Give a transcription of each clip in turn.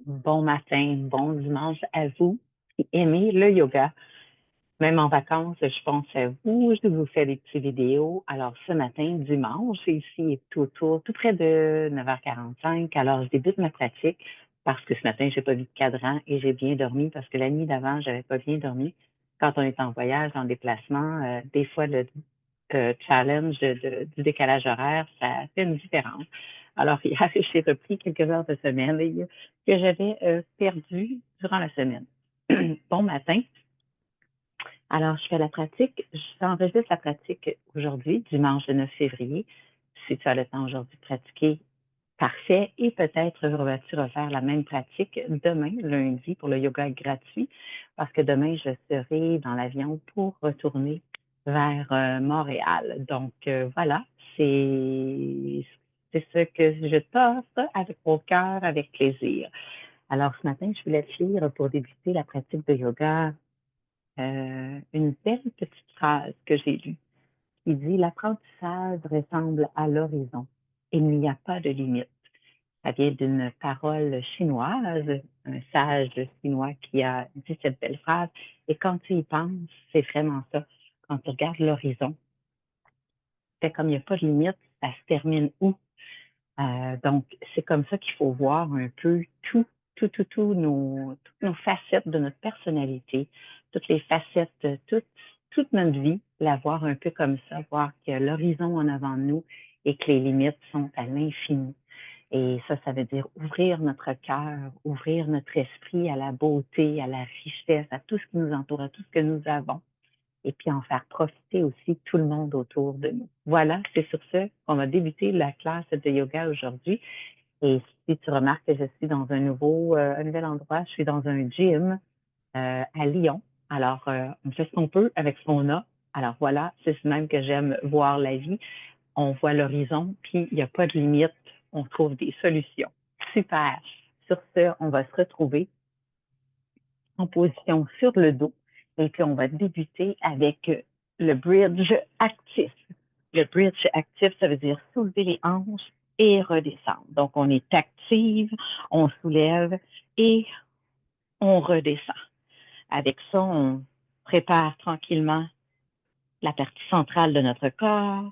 Bon matin, bon dimanche à vous qui aimez le yoga. Même en vacances, je pense à vous, je vous fais des petites vidéos. Alors ce matin, dimanche, ici est tout près de 9h45. Alors je débute ma pratique parce que ce matin, j'ai pas vu de cadran et j'ai bien dormi parce que la nuit d'avant, j'avais pas bien dormi. Quand on est en voyage, en déplacement, des fois le challenge du décalage horaire, ça fait une différence. Alors, hier, j'ai repris quelques heures de sommeil que j'avais perdues durant la semaine. Bon matin. Alors, je fais la pratique. J'enregistre la pratique aujourd'hui, dimanche 9 février. Si tu as le temps aujourd'hui de pratiquer, parfait. Et peut-être vas-tu refaire la même pratique demain, lundi, pour le yoga gratuit, parce que demain, je serai dans l'avion pour retourner vers Montréal. Donc, voilà, c'est ce que je t'offre avec mon cœur, avec plaisir. Alors, ce matin, je voulais te lire pour débuter la pratique de yoga une belle petite phrase que j'ai lue qui dit l'apprentissage ressemble à l'horizon. Il n'y a pas de limite. Ça vient d'une parole chinoise, un sage chinois qui a dit cette belle phrase. Et quand tu y penses, c'est vraiment ça. Quand tu regardes l'horizon, c'est comme il n'y a pas de limite, ça se termine où? Donc, c'est comme ça qu'il faut voir un peu toutes nos facettes de notre personnalité, toutes les facettes, toute notre vie, la voir un peu comme ça, voir que l'horizon en avant de nous et que les limites sont à l'infini. Et ça veut dire ouvrir notre cœur, ouvrir notre esprit à la beauté, à la richesse, à tout ce qui nous entoure, à tout ce que nous avons et puis en faire profiter aussi tout le monde autour de nous. Voilà, c'est sur ce qu'on va débuter la classe de yoga aujourd'hui. Et si tu remarques que je suis dans un nouvel endroit, je suis dans un gym à Lyon. Alors, on fait ce qu'on peut avec ce qu'on a. Alors voilà, c'est ce même que j'aime voir la vie. On voit l'horizon, puis il n'y a pas de limite. On trouve des solutions. Super. Sur ce, on va se retrouver en position sur le dos. Et puis, on va débuter avec le bridge actif. Le bridge actif, ça veut dire soulever les hanches et redescendre. Donc, on est active, on soulève et on redescend. Avec ça, on prépare tranquillement la partie centrale de notre corps.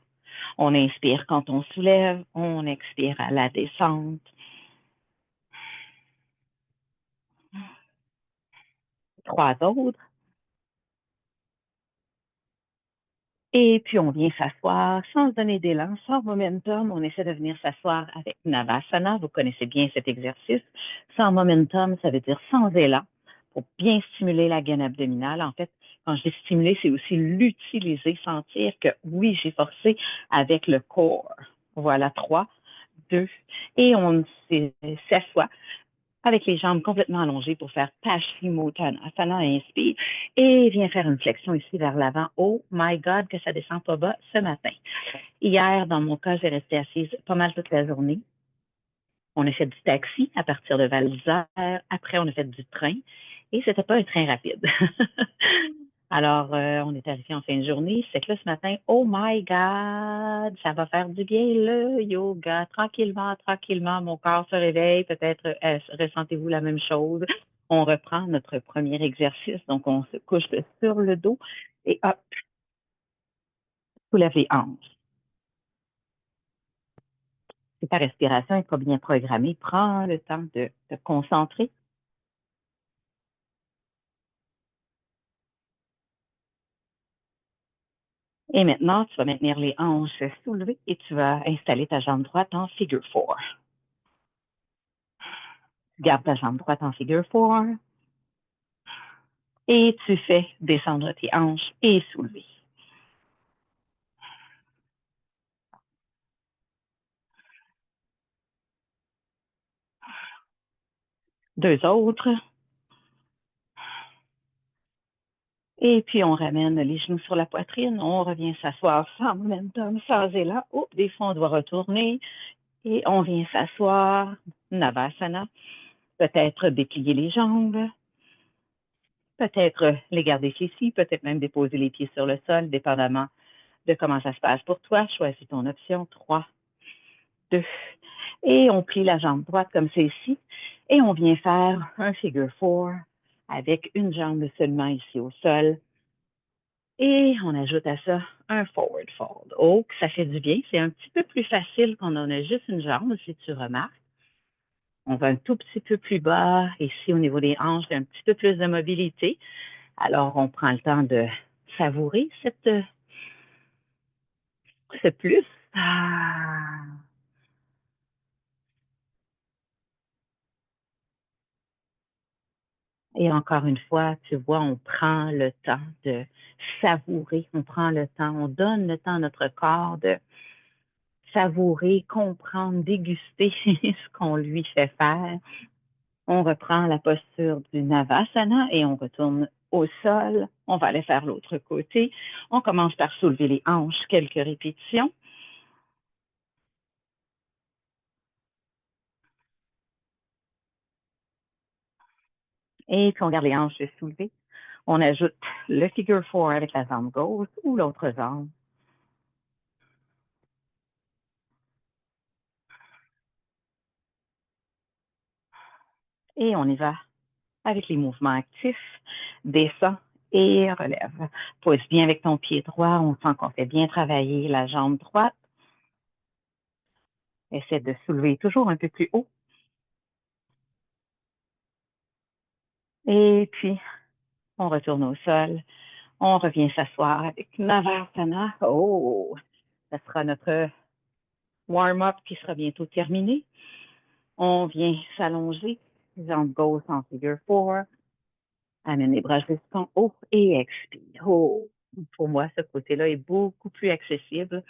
On inspire quand on soulève, on expire à la descente. Trois autres. Et puis, on vient s'asseoir sans se donner d'élan, sans momentum. On essaie de venir s'asseoir avec Navasana. Vous connaissez bien cet exercice. Sans momentum, ça veut dire sans élan, pour bien stimuler la gaine abdominale. En fait, quand je dis stimuler, c'est aussi l'utiliser, sentir que oui, j'ai forcé avec le corps. Voilà, 3, 2. Et on s'assoit avec les jambes complètement allongées pour faire Paschimottanasana, inspire, et viens faire une flexion ici vers l'avant. Oh my God, que ça descend pas bas ce matin. Hier, dans mon cas, j'ai resté assise pas mal toute la journée. On a fait du taxi à partir de Val-d'Isère. Après, on a fait du train. Et c'était pas un train rapide. Alors, on est arrivé en fin de journée. C'est que là, ce matin, oh my God, ça va faire du bien le yoga. Tranquillement, tranquillement, mon corps se réveille. Peut-être ressentez-vous la même chose. On reprend notre premier exercice. Donc, on se couche sur le dos et hop, soulève les hanches. Si ta respiration n'est pas bien programmée, prends le temps de te concentrer. Et maintenant, tu vas maintenir les hanches soulevées et tu vas installer ta jambe droite en figure 4. Garde ta jambe droite en figure 4 et tu fais descendre tes hanches et soulever. Deux autres. Et puis, on ramène les genoux sur la poitrine. On revient s'asseoir sans momentum, sans élan. Oh, des fois, on doit retourner. Et on vient s'asseoir. Navasana. Peut-être déplier les jambes. Peut-être les garder fléchis. Peut-être même déposer les pieds sur le sol, dépendamment de comment ça se passe pour toi. Choisis ton option. 3, 2. Et on plie la jambe droite comme celle-ci. Et on vient faire un figure four avec une jambe seulement ici au sol. Et on ajoute à ça un forward fold. Oh, ça fait du bien. C'est un petit peu plus facile quand on a juste une jambe, si tu remarques. On va un tout petit peu plus bas. Ici, au niveau des hanches, il y a un petit peu plus de mobilité. Alors, on prend le temps de savourer ce plus. Ah. Et encore une fois, tu vois, on prend le temps de savourer, on prend le temps, on donne le temps à notre corps de savourer, comprendre, déguster ce qu'on lui fait faire. On reprend la posture du Navasana et on retourne au sol. On va aller faire l'autre côté. On commence par soulever les hanches, quelques répétitions. Et puis on garde les hanches soulevées. On ajoute le figure four avec la jambe gauche ou l'autre jambe. Et on y va avec les mouvements actifs. Descend et relève. Pose bien avec ton pied droit. On sent qu'on fait bien travailler la jambe droite. Essaie de soulever toujours un peu plus haut. Et puis, on retourne au sol. On revient s'asseoir avec Navasana. Oh, ça sera notre warm-up qui sera bientôt terminé. On vient s'allonger, jambe gauche en figure four. Amène les bras jusqu'en haut et expire. Oh, pour moi, ce côté-là est beaucoup plus accessible,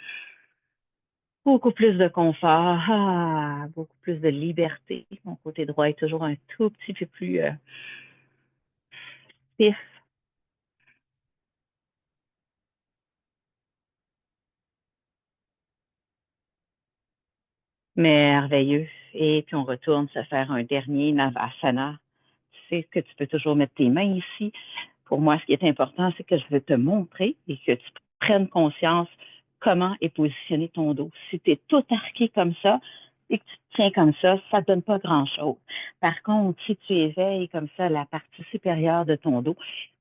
beaucoup plus de confort, beaucoup plus de liberté. Mon côté droit est toujours un tout petit peu plus stiff. Merveilleux. Et puis on retourne se faire un dernier Navasana. Tu sais que tu peux toujours mettre tes mains ici. Pour moi, ce qui est important, c'est que je veux te montrer et que tu prennes conscience comment est positionné ton dos. Si tu es tout arqué comme ça et que tu te tiens comme ça ne donne pas grand-chose. Par contre, si tu éveilles comme ça la partie supérieure de ton dos,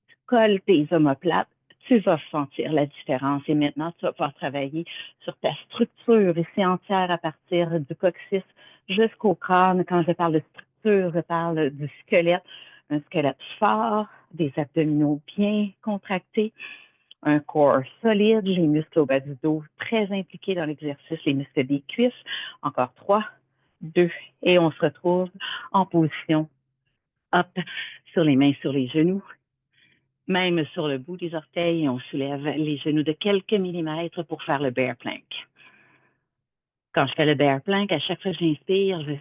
tu colles tes omoplates, tu vas sentir la différence. Et maintenant, tu vas pouvoir travailler sur ta structure ici entière à partir du coccyx jusqu'au crâne. Quand je parle de structure, je parle du squelette. Un squelette fort, des abdominaux bien contractés, un corps solide, les muscles au bas du dos très impliqués dans l'exercice, les muscles des cuisses. Encore 3, 2, et on se retrouve en position up sur les mains sur les genoux, même sur le bout des orteils, on soulève les genoux de quelques millimètres pour faire le bear plank. Quand je fais le bear plank, à chaque fois que j'inspire, je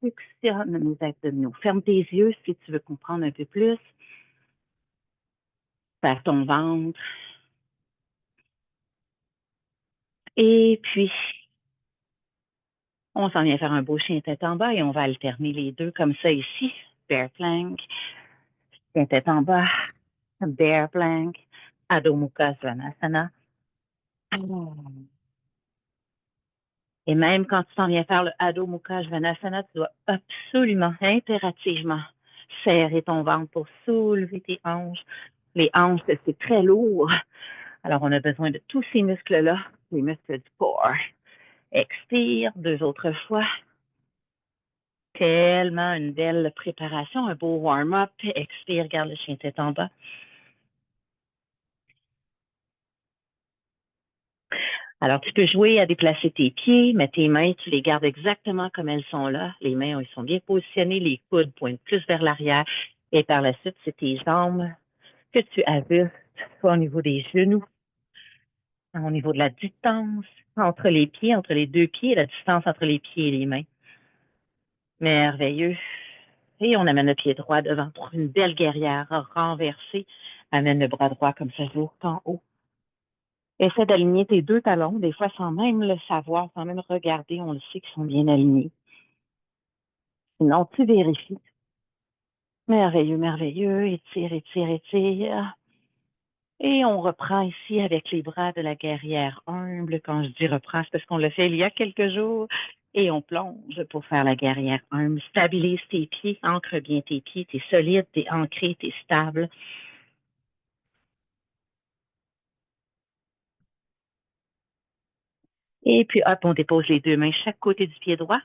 suctionne mes abdominaux. Ferme tes yeux si tu veux comprendre un peu plus. Faire ton ventre. Et puis, on s'en vient faire un beau chien tête en bas et on va alterner les deux comme ça ici. Bear plank, chien tête en bas, bear plank, Adho Mukha Svanasana. Et même quand tu t'en viens faire le Adho Mukha Svanasana, tu dois absolument, impérativement serrer ton ventre pour soulever tes hanches. Les hanches, c'est très lourd. Alors, on a besoin de tous ces muscles-là, les muscles du corps. Expire 2 autres fois. Tellement une belle préparation, un beau warm-up. Expire, garde le chien tête en bas. Alors, tu peux jouer à déplacer tes pieds, mais tes mains, tu les gardes exactement comme elles sont là. Les mains, ils sont bien positionnées, les coudes pointent plus vers l'arrière. Et par la suite, c'est tes jambes que tu ajustes, soit au niveau des genoux, au niveau de la distance entre les pieds, entre les deux pieds, la distance entre les pieds et les mains. Merveilleux. Et on amène le pied droit devant pour une belle guerrière renversée. Amène le bras droit comme ça, jour en haut. Essaie d'aligner tes deux talons, des fois sans même le savoir, sans même regarder, on le sait qu'ils sont bien alignés. Sinon, tu vérifies. Merveilleux, merveilleux. Étire, étire, étire. Et on reprend ici avec les bras de la guerrière humble. Quand je dis reprend, c'est parce qu'on l'a fait il y a quelques jours. Et on plonge pour faire la guerrière 1. Stabilise tes pieds, ancre bien tes pieds, t'es solide, t'es ancré, t'es stable. Et puis hop, on dépose les deux mains chaque côté du pied droit.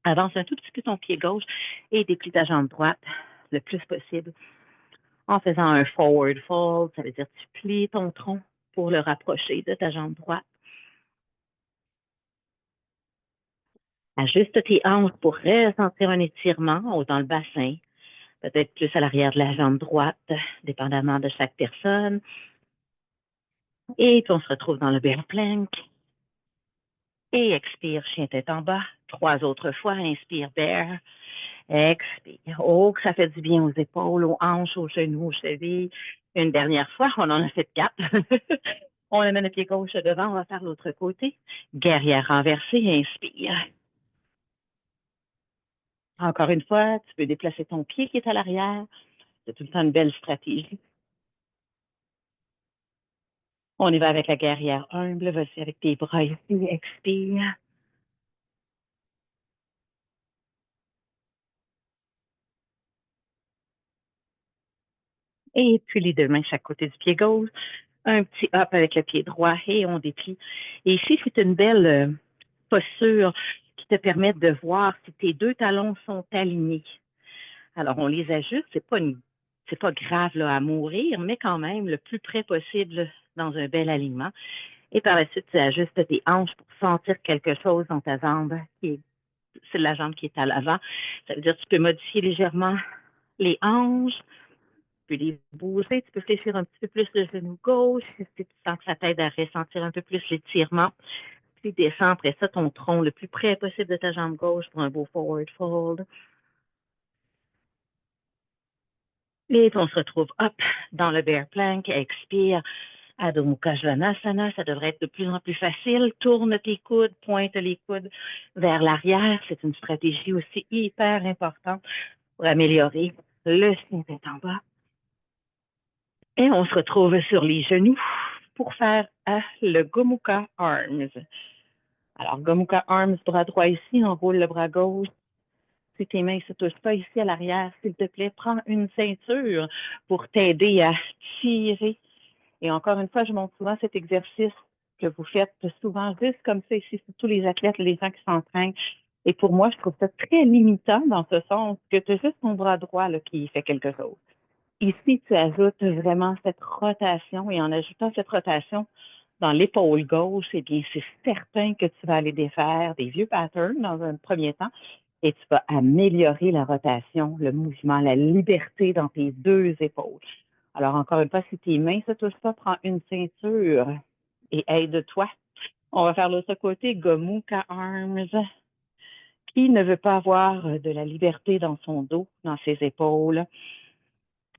Avance un tout petit peu ton pied gauche et déplie ta jambe droite le plus possible en faisant un forward fold. Ça veut dire que tu plies ton tronc pour le rapprocher de ta jambe droite. Ajuste tes hanches pour ressentir un étirement dans le bassin, peut-être plus à l'arrière de la jambe droite, dépendamment de chaque personne. Et puis on se retrouve dans le bear plank. Et expire, chien tête en bas. 3 autres fois, inspire, bear. Expire. Oh, que ça fait du bien aux épaules, aux hanches, aux genoux, aux chevilles. Une dernière fois, on en a fait 4. On amène le pied gauche devant, on va faire l'autre côté. Guerrière renversée, inspire. Encore une fois, tu peux déplacer ton pied qui est à l'arrière. C'est tout le temps une belle stratégie. On y va avec la guerrière humble. Vas-y avec tes bras ici. Expire. Et puis les deux mains chaque côté du pied gauche. Un petit hop avec le pied droit et on déplie. Et ici, c'est une belle posture qui te permet de voir si tes deux talons sont alignés. Alors, on les ajuste. C'est pas grave là, à mourir, mais quand même le plus près possible dans un bel alignement. Et par la suite, tu ajustes tes hanches pour sentir quelque chose dans ta jambe c'est la jambe qui est à l'avant. Ça veut dire que tu peux modifier légèrement les hanches, tu peux les bouger, tu peux fléchir un petit peu plus le genou gauche si tu sens que ça t'aide à ressentir un peu plus l'étirement. Puis descends après ça ton tronc le plus près possible de ta jambe gauche pour un beau forward fold. Et on se retrouve hop dans le bear plank, expire. Adho Mukha Svanasana, ça devrait être de plus en plus facile. Tourne tes coudes, pointe les coudes vers l'arrière. C'est une stratégie aussi hyper importante pour améliorer le chien tête en bas. Et on se retrouve sur les genoux pour faire le Gomukhya Arms. Alors, Gomukhya Arms, bras droit ici, on roule le bras gauche. Si tes mains ne se touchent pas ici à l'arrière, s'il te plaît, prends une ceinture pour t'aider à tirer. Et encore une fois, je montre souvent cet exercice que vous faites souvent juste comme ça ici, tous les athlètes, les gens qui s'entraînent. Et pour moi, je trouve ça très limitant dans ce sens que tu as juste ton bras droit là, qui fait quelque chose. Ici, tu ajoutes vraiment cette rotation et en ajoutant cette rotation dans l'épaule gauche, eh bien, c'est certain que tu vas aller défaire des vieux patterns dans un premier temps et tu vas améliorer la rotation, le mouvement, la liberté dans tes deux épaules. Alors, encore une fois, si tes mains ne se touchent pas, prends une ceinture et aide-toi. On va faire l'autre côté, Gomukhya Arms. Qui ne veut pas avoir de la liberté dans son dos, dans ses épaules?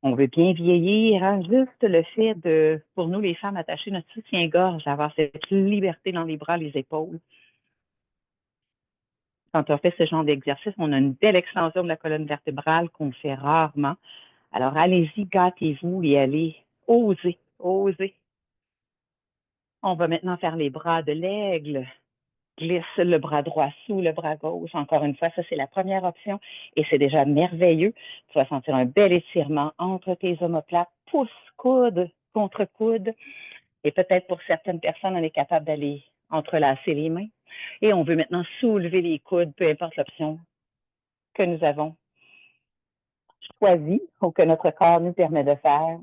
On veut bien vieillir, hein? Juste le fait de, pour nous les femmes, attacher notre soutien-gorge, avoir cette liberté dans les bras, les épaules. Quand on fait ce genre d'exercice, on a une belle extension de la colonne vertébrale qu'on fait rarement. Alors, allez-y, gâtez-vous et allez oser, oser. On va maintenant faire les bras de l'aigle. Glisse le bras droit sous le bras gauche. Encore une fois, ça, c'est la première option et c'est déjà merveilleux. Tu vas sentir un bel étirement entre tes omoplates, pouce, coude contre coude. Et peut-être pour certaines personnes, on est capable d'aller entrelacer les mains. Et on veut maintenant soulever les coudes, peu importe l'option que nous avons choisie ou que notre corps nous permet de faire.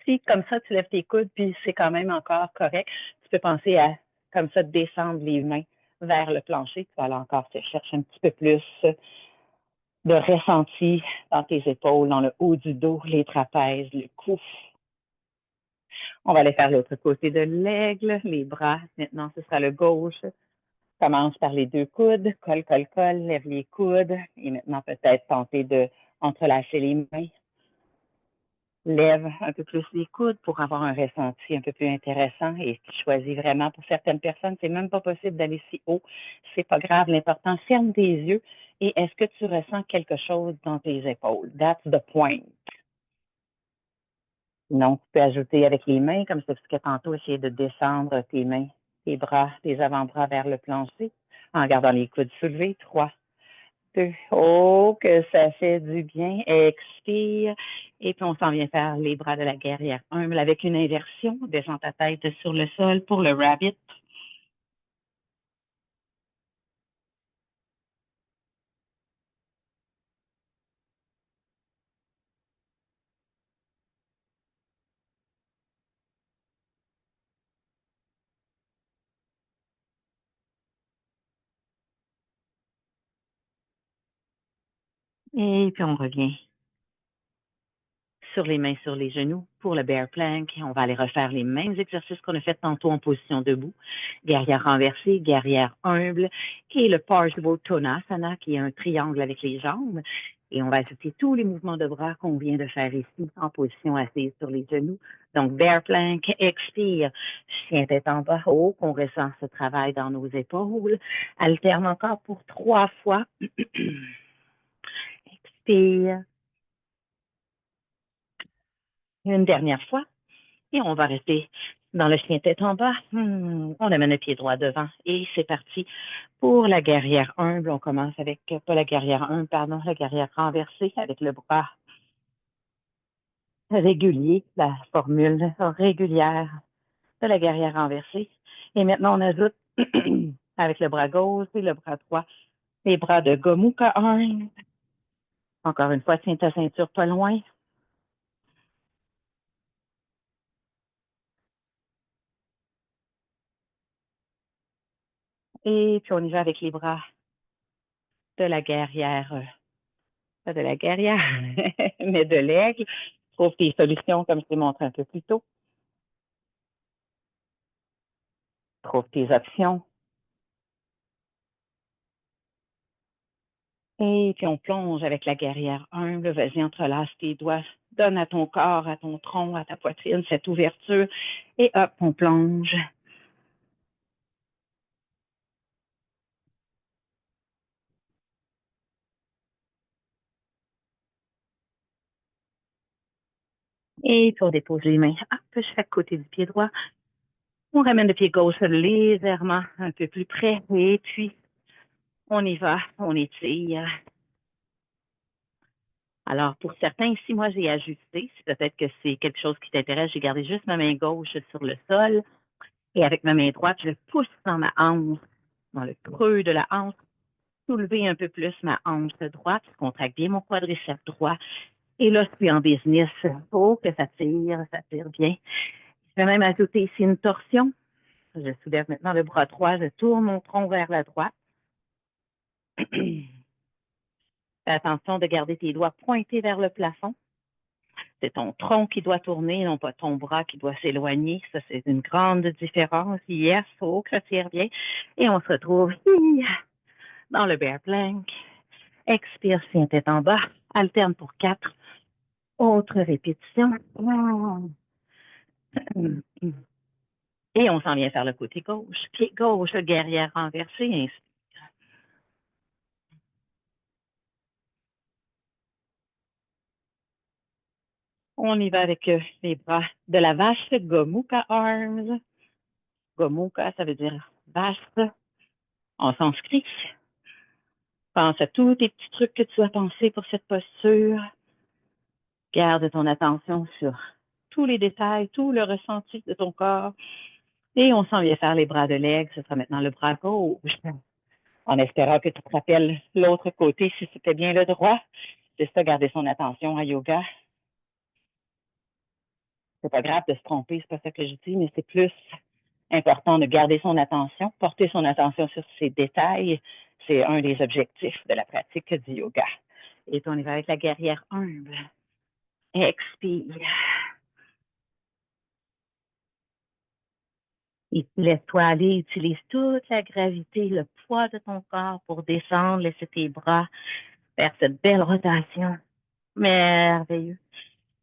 Si comme ça, tu lèves tes coudes, puis c'est quand même encore correct, tu peux penser à comme ça descendre les mains vers le plancher. Tu vas aller encore te chercher un petit peu plus de ressenti dans tes épaules, dans le haut du dos, les trapèzes, le cou. On va aller faire l'autre côté de l'aigle, les bras. Maintenant, ce sera le gauche. Commence par les deux coudes, colle, colle, colle, lève les coudes. Et maintenant, peut-être tenter de entrelacer les mains. Lève un peu plus les coudes pour avoir un ressenti un peu plus intéressant et tu choisis vraiment pour certaines personnes, c'est même pas possible d'aller si haut. C'est pas grave. L'important, ferme tes yeux et est-ce que tu ressens quelque chose dans tes épaules? That's the point. Sinon, tu peux ajouter avec les mains, comme je t'expliquais tantôt, essayer de descendre tes mains, les bras, les avant-bras vers le plancher, en gardant les coudes soulevés. 3, 2, oh, que ça fait du bien. Expire. Et puis, on s'en vient faire les bras de la guerrière humble avec une inversion. Descends ta tête sur le sol pour le rabbit. Et puis, on revient sur les mains sur les genoux pour le bear plank. On va aller refaire les mêmes exercices qu'on a fait tantôt en position debout. Guerrière renversée, guerrière humble et le Parsvottanasana qui est un triangle avec les jambes. Et on va ajouter tous les mouvements de bras qu'on vient de faire ici en position assise sur les genoux. Donc, bear plank, expire, chien tête en bas, haut, qu'on ressent ce travail dans nos épaules. Alterne encore pour 3 fois. Expire. Une dernière fois. Et on va rester dans le chien tête en bas. On amène le pied droit devant. Et c'est parti pour la guerrière humble. On commence avec, pas la guerrière humble, pardon, la guerrière renversée avec le bras régulier, la formule régulière de la guerrière renversée. Et maintenant, on ajoute avec le bras gauche et le bras droit, les bras de Gomukhya Arm. Encore une fois, tiens ta ceinture pas loin. Et puis, on y va avec les bras de la guerrière, pas de la guerrière, mais de l'aigle. Trouve tes solutions comme je t'ai montré un peu plus tôt. Trouve tes options. Et puis, on plonge avec la guerrière humble. Vas-y, entrelace tes doigts. Donne à ton corps, à ton tronc, à ta poitrine cette ouverture. Et hop, on plonge. Et puis, on dépose les mains. Hop, chaque côté du pied droit. On ramène le pied gauche légèrement un peu plus près. Et puis, on y va. On étire. Alors, pour certains, ici, moi, j'ai ajusté. Peut-être que c'est quelque chose qui t'intéresse. J'ai gardé juste ma main gauche sur le sol. Et avec ma main droite, je pousse dans ma hanche, dans le creux de la hanche, soulever un peu plus ma hanche droite. Je contracte bien mon quadriceps droit. Et là, je suis en business. Oh, que ça tire bien. Je vais même ajouter ici une torsion. Je soulève maintenant le bras droit. Je tourne mon tronc vers la droite. Fais attention de garder tes doigts pointés vers le plafond. C'est ton tronc qui doit tourner, non pas ton bras qui doit s'éloigner. Ça, c'est une grande différence. Yes, oh, que ça tire bien. Et on se retrouve dans le bear plank. Expire, chien tête en bas. Alterne pour 4 autres répétitions. Et on s'en vient faire le côté gauche. Pied gauche, guerrière renversée. Inspire. On y va avec les bras de la vache, Gomukhya Arms. Gomukhya, ça veut dire vache en sanskrit. Pense à tous tes petits trucs que tu as pensés pour cette posture. Garde ton attention sur tous les détails, tout le ressenti de ton corps. Et on s'en vient faire les bras de l'aigle. Ce sera maintenant le bras gauche. En espérant que tu te rappelles l'autre côté si c'était bien le droit. C'est ça, garder son attention en yoga. C'est pas grave de se tromper, c'est pas ça que je dis, mais c'est plus important de garder son attention, porter son attention sur ces détails. C'est un des objectifs de la pratique du yoga. Et puis on y va avec la guerrière humble. Expire. Et laisse-toi aller, utilise toute la gravité, le poids de ton corps pour descendre, laisser tes bras faire cette belle rotation. Merveilleux.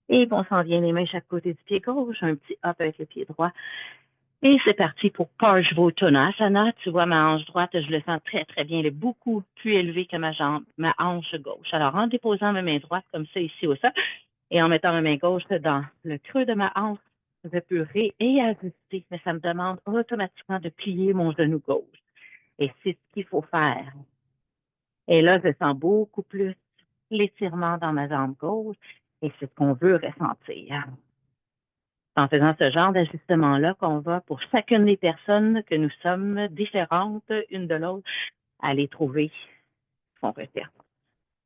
Et on s'en vient les mains chaque côté du pied gauche, un petit hop avec le pied droit. Et c'est parti pour Parsvottanasana. Tu vois, ma hanche droite, je le sens très, très bien. Elle est beaucoup plus élevée que ma hanche gauche. Alors, en déposant ma main droite comme ça ici au sol et en mettant ma main gauche dans le creux de ma hanche, épurer et ajuster, mais ça me demande automatiquement de plier mon genou gauche. Et c'est ce qu'il faut faire. Et là, je sens beaucoup plus l'étirement dans ma jambe gauche et c'est ce qu'on veut ressentir. En faisant ce genre d'ajustement-là qu'on va pour chacune des personnes que nous sommes différentes une de l'autre, aller trouver son repère.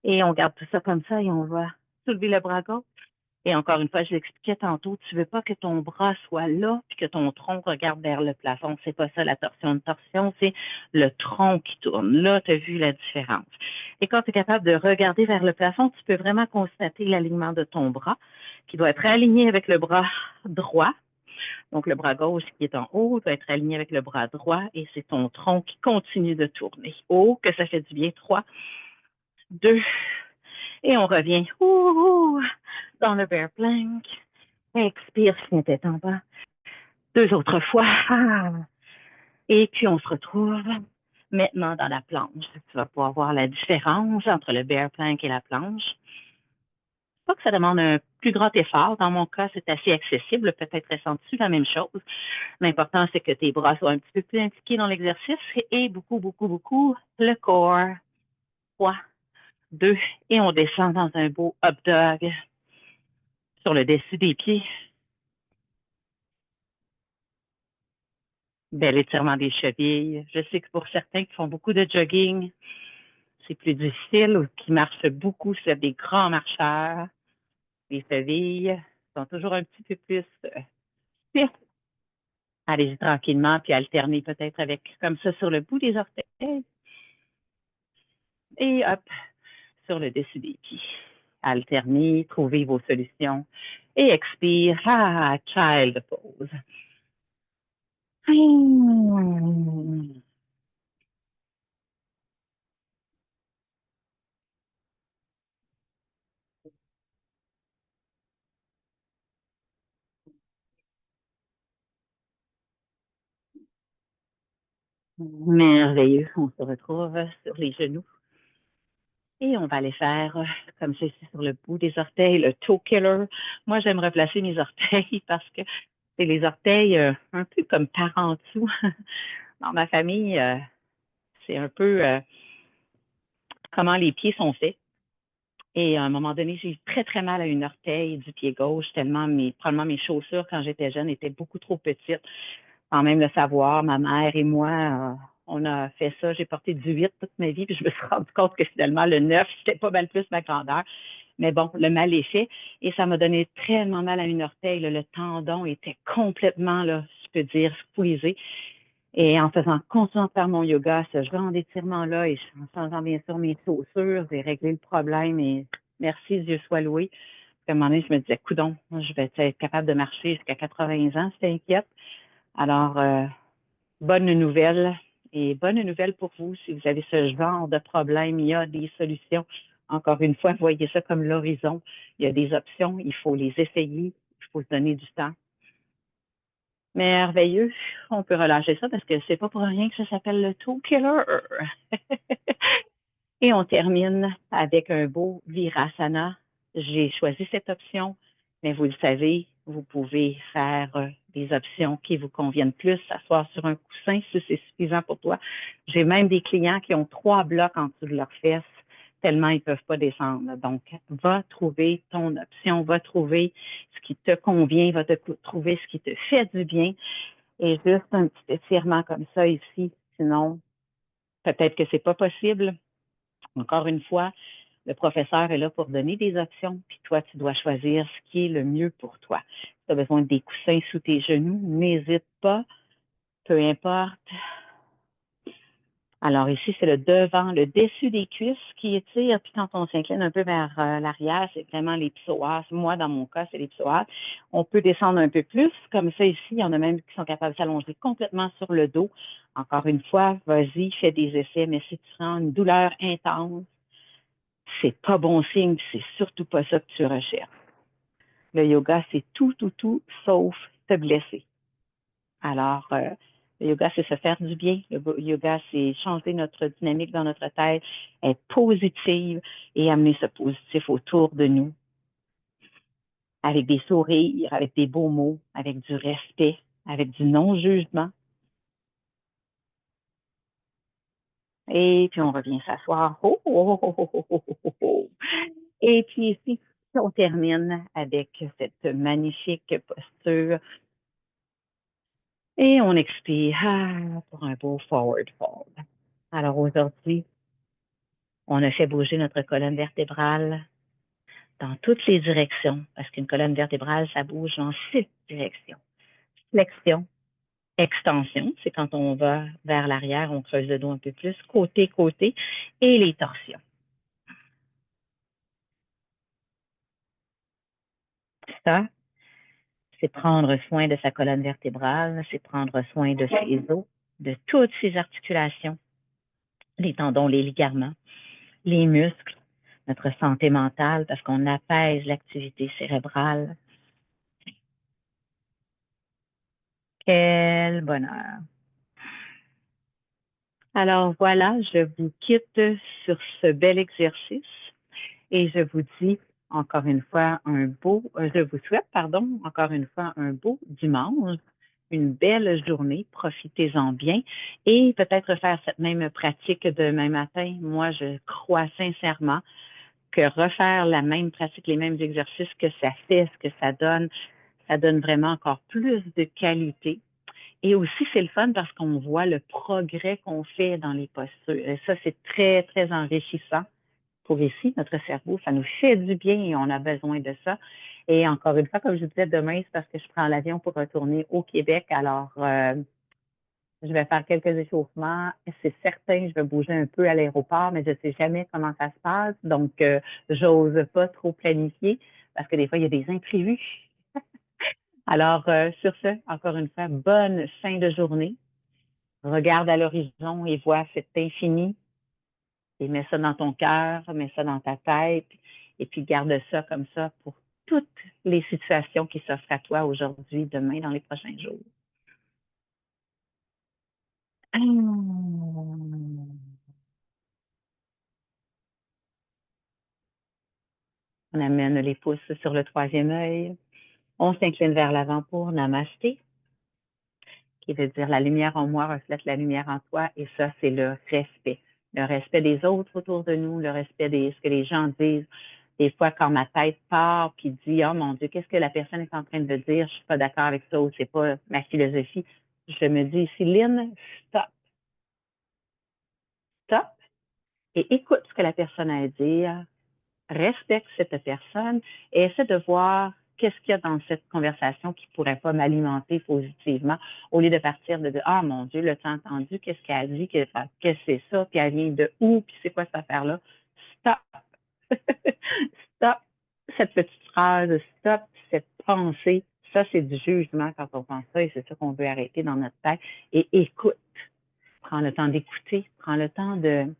Et on garde tout ça comme ça et on va soulever le bras gauche. Et encore une fois, je l'expliquais tantôt, tu veux pas que ton bras soit là puis que ton tronc regarde vers le plafond. C'est pas ça la torsion. Une torsion, c'est le tronc qui tourne. Là, tu as vu la différence. Et quand tu es capable de regarder vers le plafond, tu peux vraiment constater l'alignement de ton bras qui doit être aligné avec le bras droit. Donc, le bras gauche qui est en haut doit être aligné avec le bras droit et c'est ton tronc qui continue de tourner. Oh, que ça fait du bien. 3, 2, et on revient dans le bear plank. Expire, tiens tête en bas. 2 autres fois. Et puis, on se retrouve maintenant dans la planche. Tu vas pouvoir voir la différence entre le bear plank et la planche. Pas que ça demande un plus grand effort. Dans mon cas, c'est assez accessible. Peut-être ressens-tu la même chose. L'important, c'est que tes bras soient un petit peu plus impliqués dans l'exercice et beaucoup, beaucoup, beaucoup le corps. 3, 2, et on descend dans un beau up dog sur le dessus des pieds. Bel étirement des chevilles. Je sais que pour certains qui font beaucoup de jogging, c'est plus difficile ou qui marchent beaucoup sur des grands marcheurs. Les chevilles sont toujours un petit peu plus stiff. Allez-y tranquillement, puis alterner peut-être avec comme ça sur le bout des orteils. Et hop, sur le dessus des pieds. Alternez, trouvez vos solutions. Et expire. Child pose. Merveilleux. On se retrouve sur les genoux. Et on va aller faire comme ceci sur le bout des orteils, le toe killer. Moi, j'aime replacer mes orteils parce que c'est les orteils un peu comme par en dessous. Dans ma famille, c'est un peu comment les pieds sont faits. Et à un moment donné, j'ai eu très, très mal à une orteil du pied gauche, tellement probablement mes chaussures, quand j'étais jeune, étaient beaucoup trop petites. Sans même le savoir, ma mère et moi, on a fait ça. J'ai porté du 8 toute ma vie, puis je me suis rendu compte que finalement, le 9, c'était pas mal plus ma grandeur. Mais bon, le mal est fait. Et ça m'a donné tellement mal à une orteil. Là, le tendon était complètement, là, je peux dire, squeezé. Et en continuant de faire mon yoga, ce genre d'étirement-là, et en changeant bien sûr mes chaussures, j'ai réglé le problème et merci, Dieu soit loué. À un moment donné, je me disais, coudonc, je vais être capable de marcher jusqu'à 80 ans, j'étais inquiète. Alors, bonne nouvelle et bonne nouvelle pour vous si vous avez ce genre de problème. Il y a des solutions. Encore une fois, voyez ça comme l'horizon. Il y a des options. Il faut les essayer. Il faut se donner du temps. Merveilleux. On peut relâcher ça parce que c'est pas pour rien que ça s'appelle le toe killer. Et on termine avec un beau Virasana. J'ai choisi cette option, mais vous le savez, vous pouvez faire des options qui vous conviennent plus, s'asseoir sur un coussin si c'est suffisant pour toi. J'ai même des clients qui ont 3 blocs en dessous de leurs fesses, tellement ils ne peuvent pas descendre. Donc, va trouver ton option, va trouver ce qui te convient, va trouver ce qui te fait du bien. Et juste un petit étirement comme ça ici, sinon, peut-être que c'est pas possible. Encore une fois, le professeur est là pour donner des options, puis toi, tu dois choisir ce qui est le mieux pour toi. Si tu as besoin des coussins sous tes genoux, n'hésite pas, peu importe. Alors ici, c'est le devant, le dessus des cuisses qui étire, puis quand on s'incline un peu vers l'arrière, c'est vraiment les psoas. Moi, dans mon cas, c'est les psoas. On peut descendre un peu plus, comme ça ici, il y en a même qui sont capables de s'allonger complètement sur le dos. Encore une fois, vas-y, fais des essais, mais si tu sens une douleur intense, c'est pas bon signe, c'est surtout pas ça que tu recherches. Le yoga, c'est tout, tout, tout, sauf te blesser. Alors, le yoga, c'est se faire du bien. Le yoga, c'est changer notre dynamique dans notre tête, être positive et amener ce positif autour de nous. avec des sourires, avec des beaux mots, avec du respect, avec du non-jugement. Et puis on revient s'asseoir. Oh, oh, oh, oh, oh, oh, oh, oh, oh. Et puis ici, on termine avec cette magnifique posture et on expire pour un beau forward fold. Alors aujourd'hui, on a fait bouger notre colonne vertébrale dans toutes les directions, parce qu'une colonne vertébrale, ça bouge dans 6 directions. Flexion, extension, c'est quand on va vers l'arrière, on creuse le dos un peu plus, côté, côté, et les torsions. Ça, c'est prendre soin de sa colonne vertébrale, c'est prendre soin de ses os, de toutes ses articulations, les tendons, les ligaments, les muscles, notre santé mentale, parce qu'on apaise l'activité cérébrale. Quel bonheur. Alors voilà, je vous quitte sur ce bel exercice et je vous dis encore une fois je vous souhaite, pardon, encore une fois un beau dimanche, une belle journée, profitez-en bien et peut-être faire cette même pratique demain matin. Moi, je crois sincèrement que refaire la même pratique, les mêmes exercices que ça fait, ce que ça donne vraiment encore plus de qualité. Et aussi, c'est le fun parce qu'on voit le progrès qu'on fait dans les postures. Et ça, c'est très, très enrichissant pour ici, notre cerveau. Ça nous fait du bien et on a besoin de ça. Et encore une fois, comme je vous disais, demain, c'est parce que je prends l'avion pour retourner au Québec. Alors, je vais faire quelques échauffements. C'est certain, je vais bouger un peu à l'aéroport, mais je ne sais jamais comment ça se passe. Donc, j'ose pas trop planifier parce que des fois, il y a des imprévus. Alors, sur ce, encore une fois, bonne fin de journée. Regarde à l'horizon et vois cet infini et mets ça dans ton cœur, mets ça dans ta tête et puis garde ça comme ça pour toutes les situations qui s'offrent à toi aujourd'hui, demain, dans les prochains jours. On amène les pouces sur le troisième œil. On s'incline vers l'avant pour Namasté, qui veut dire la lumière en moi reflète la lumière en toi. Et ça, c'est le respect. Le respect des autres autour de nous, le respect de ce que les gens disent. Des fois, quand ma tête part puis dit, oh mon Dieu, qu'est-ce que la personne est en train de dire? Je suis pas d'accord avec ça ou c'est pas ma philosophie. Je me dis ici, Lynn, stop, stop et écoute ce que la personne a à dire. Respecte cette personne et essaie de voir qu'est-ce qu'il y a dans cette conversation qui pourrait pas m'alimenter positivement, au lieu de partir de dire, ah mon Dieu, le temps entendu, qu'est-ce qu'elle a dit, qu'est-ce que c'est ça, puis elle vient de où, puis c'est quoi cette affaire-là. Stop. Stop cette petite phrase, stop cette pensée. Ça, c'est du jugement quand on pense ça et c'est ça qu'on veut arrêter dans notre tête. Et écoute, prends le temps d'écouter, prends le temps de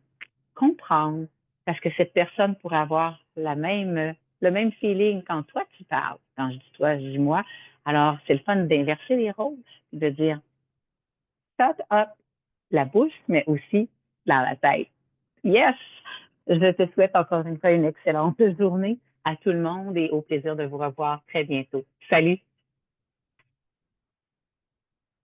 comprendre, parce que cette personne pourrait avoir le même feeling quand toi tu parles. Quand je dis toi, je dis moi. Alors, c'est le fun d'inverser les rôles, de dire shut up la bouche, mais aussi dans la tête. Yes! Je te souhaite encore une fois une excellente journée à tout le monde et au plaisir de vous revoir très bientôt. Salut!